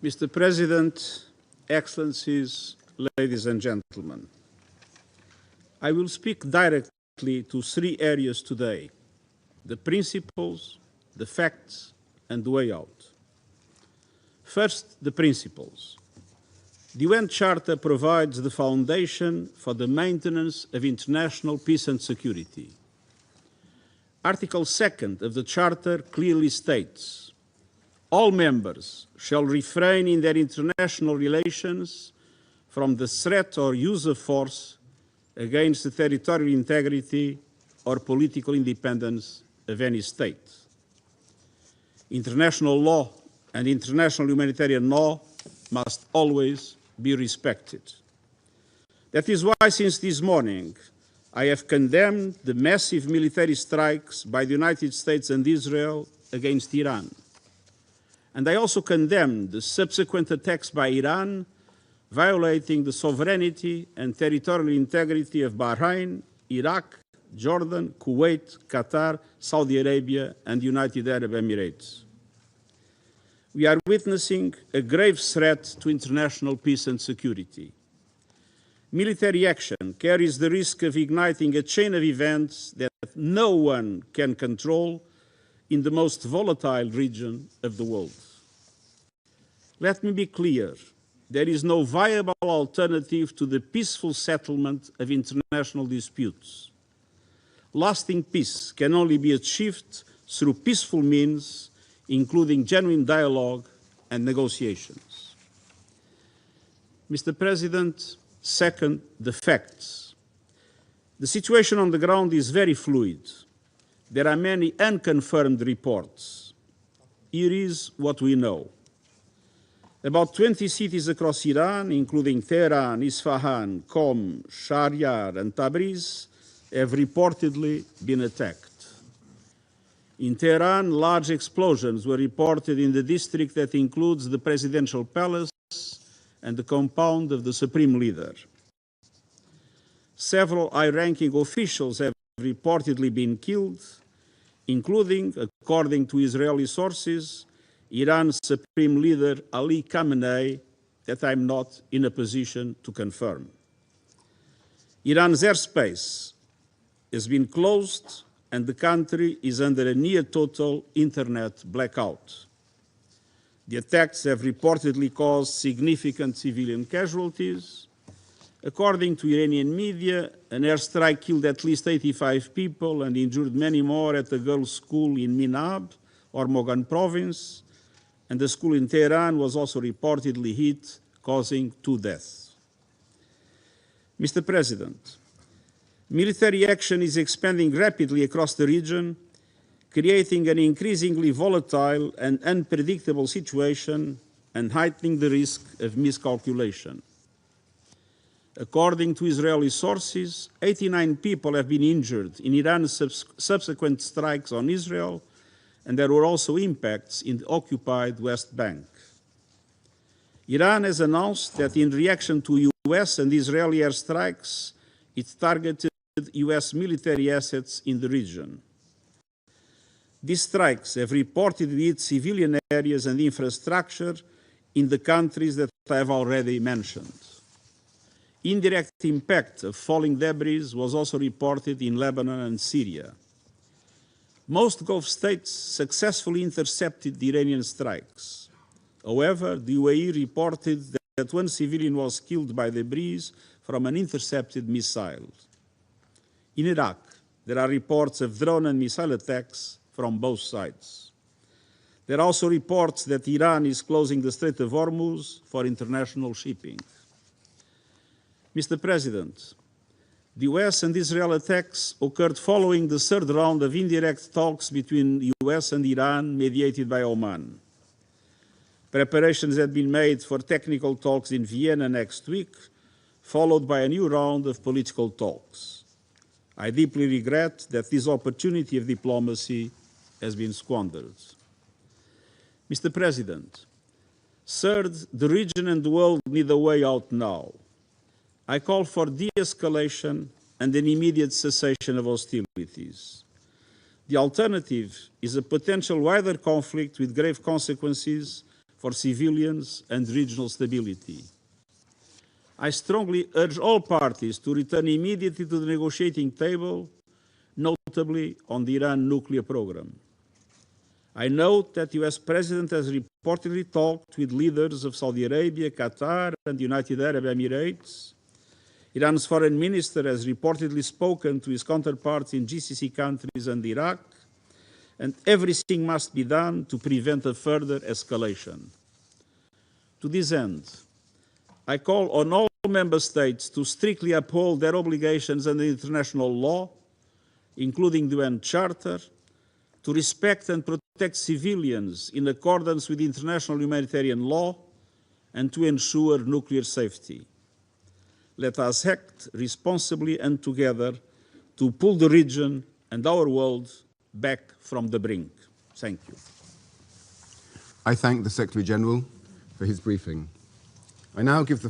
Mr. President, Excellencies, ladies and gentlemen, I will speak directly to three areas today: the principles, the facts, and the way out. First, the principles. The UN Charter provides the foundation for the maintenance of international peace and security. Article 2 of the Charter clearly states, all members shall refrain in their international relations from the threat or use of force against the territorial integrity or political independence of any state. International law and international humanitarian law must always be respected. That is why, since this morning, I have condemned the massive military strikes by the United States and Israel against Iran. And I also condemned the subsequent attacks by Iran, violating the sovereignty and territorial integrity of Bahrain, Iraq, Jordan, Kuwait, Qatar, Saudi Arabia, and the United Arab Emirates. We are witnessing a grave threat to international peace and security. Military action carries the risk of igniting a chain of events that no one can control in the most volatile region of the world. Let me be clear, there is no viable alternative to the peaceful settlement of international disputes. Lasting peace can only be achieved through peaceful means, including genuine dialogue and negotiations. Mr. President, second, the facts. The situation on the ground is very fluid. There are many unconfirmed reports. Here is what we know. About 20 cities across Iran, including Tehran, Isfahan, Qom, Shahryar, and Tabriz, have reportedly been attacked. In Tehran, large explosions were reported in the district that includes the presidential palace and the compound of the Supreme Leader. Several high-ranking officials have reportedly been killed, including, according to Israeli sources, Iran's Supreme Leader Ali Khamenei, that I'm not in a position to confirm. Iran's airspace has been closed and the country is under a near-total internet blackout. The attacks have reportedly caused significant civilian casualties. According to Iranian media, an airstrike killed at least 85 people and injured many more at a girls' school in Minab, or Mogan province, and the school in Tehran was also reportedly hit, causing 2 deaths. Mr. President, military action is expanding rapidly across the region, creating an increasingly volatile and unpredictable situation and heightening the risk of miscalculation. According to Israeli sources, 89 people have been injured in Iran's subsequent strikes on Israel, and there were also impacts in the occupied West Bank. Iran has announced that in reaction to US and Israeli airstrikes, it targeted US military assets in the region. These strikes have reportedly hit civilian areas and infrastructure in the countries that I have already mentioned. Indirect impact of falling debris was also reported in Lebanon and Syria. Most Gulf states successfully intercepted the Iranian strikes. However, the UAE reported that 1 civilian was killed by debris from an intercepted missile. In Iraq, there are reports of drone and missile attacks from both sides. There are also reports that Iran is closing the Strait of Hormuz for international shipping. Mr. President, the US and Israel attacks occurred following the 3rd round of indirect talks between the US and Iran mediated by Oman. Preparations had been made for technical talks in Vienna next week, followed by a new round of political talks. I deeply regret that this opportunity of diplomacy has been squandered. Mr. President, third, the region and the world need a way out now. I call for de-escalation and an immediate cessation of hostilities. The alternative is a potential wider conflict with grave consequences for civilians and regional stability. I strongly urge all parties to return immediately to the negotiating table, notably on the Iran nuclear program. I note that the US President has reportedly talked with leaders of Saudi Arabia, Qatar, and the United Arab Emirates. Iran's foreign minister has reportedly spoken to his counterparts in GCC countries and Iraq, and everything must be done to prevent a further escalation. To this end, I call on all member states to strictly uphold their obligations under international law, including the UN Charter, to respect and protect civilians in accordance with international humanitarian law, and to ensure nuclear safety. Let us act responsibly and together to pull the region and our world back from the brink. Thank you. I thank the Secretary-General for his briefing. I now give the